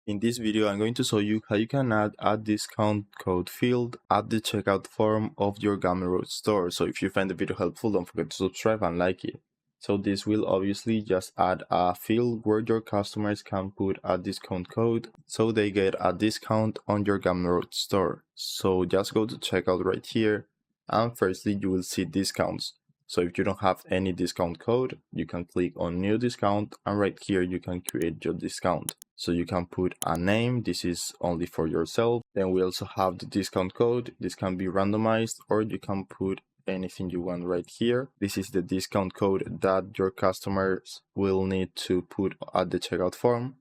In this video, I'm going to show you how you can add a discount code field at the checkout form of your Gumroad store. So if you find the video helpful, don't forget to subscribe and like it. So this will obviously just add a field where your customers can put a discount code so they get a discount on your Gumroad store. So just go to checkout right here, and firstly you will see discounts. So if you don't have any discount code, you can click on new discount, and right here you can create your discount. So you can put a name, this is only for yourself. Then we also have the discount code. This can be randomized, or you can put anything you want right here. This is the discount code that your customers will need to put at the checkout form.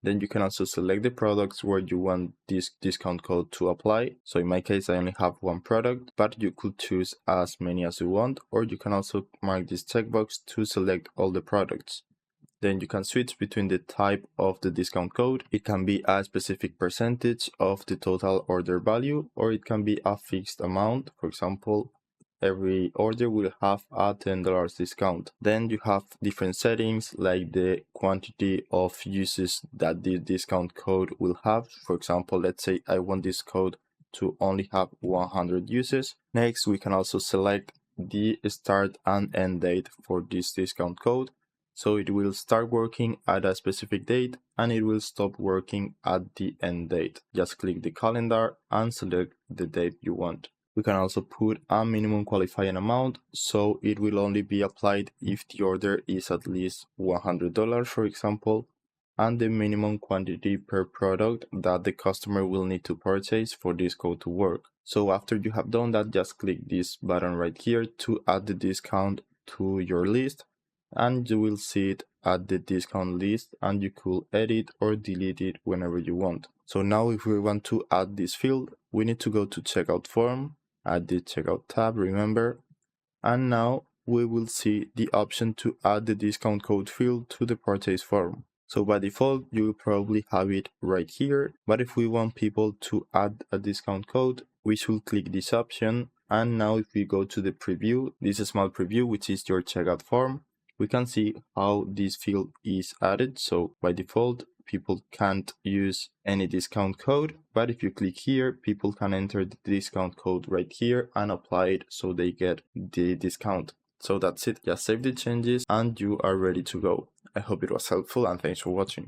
Then you can also select the products where you want this discount code to apply. So in my case, I only have one product, but you could choose as many as you want, or you can also mark this checkbox to select all the products. Then you can switch between the type of the discount code. It can be a specific percentage of the total order value, or it can be a fixed amount. For example, every order will have a $10 discount. Then you have different settings like the quantity of uses that the discount code will have. For example, let's say I want this code to only have 100 uses. Next, we can also select the start and end date for this discount code. So it will start working at a specific date and it will stop working at the end date. Just click the calendar and select the date you want. We can also put a minimum qualifying amount, so it will only be applied if the order is at least $100, for example, and the minimum quantity per product that the customer will need to purchase for this code to work. So after you have done that, just click this button right here to add the discount to your list, and you will see it at the discount list, and you could edit or delete it whenever you want. So now if we want to add this field, we need to go to checkout form, add the checkout tab, remember, and now we will see the option to add the discount code field to the purchase form. So by default, you will probably have it right here, but if we want people to add a discount code, we should click this option. And now if we go to the preview, this is a small preview, which is your checkout form, we can see how this field is added. So by default, people can't use any discount code, but if you click here, people can enter the discount code right here and apply it so they get the discount. So that's it. Just save the changes and you are ready to go. I hope it was helpful and thanks for watching.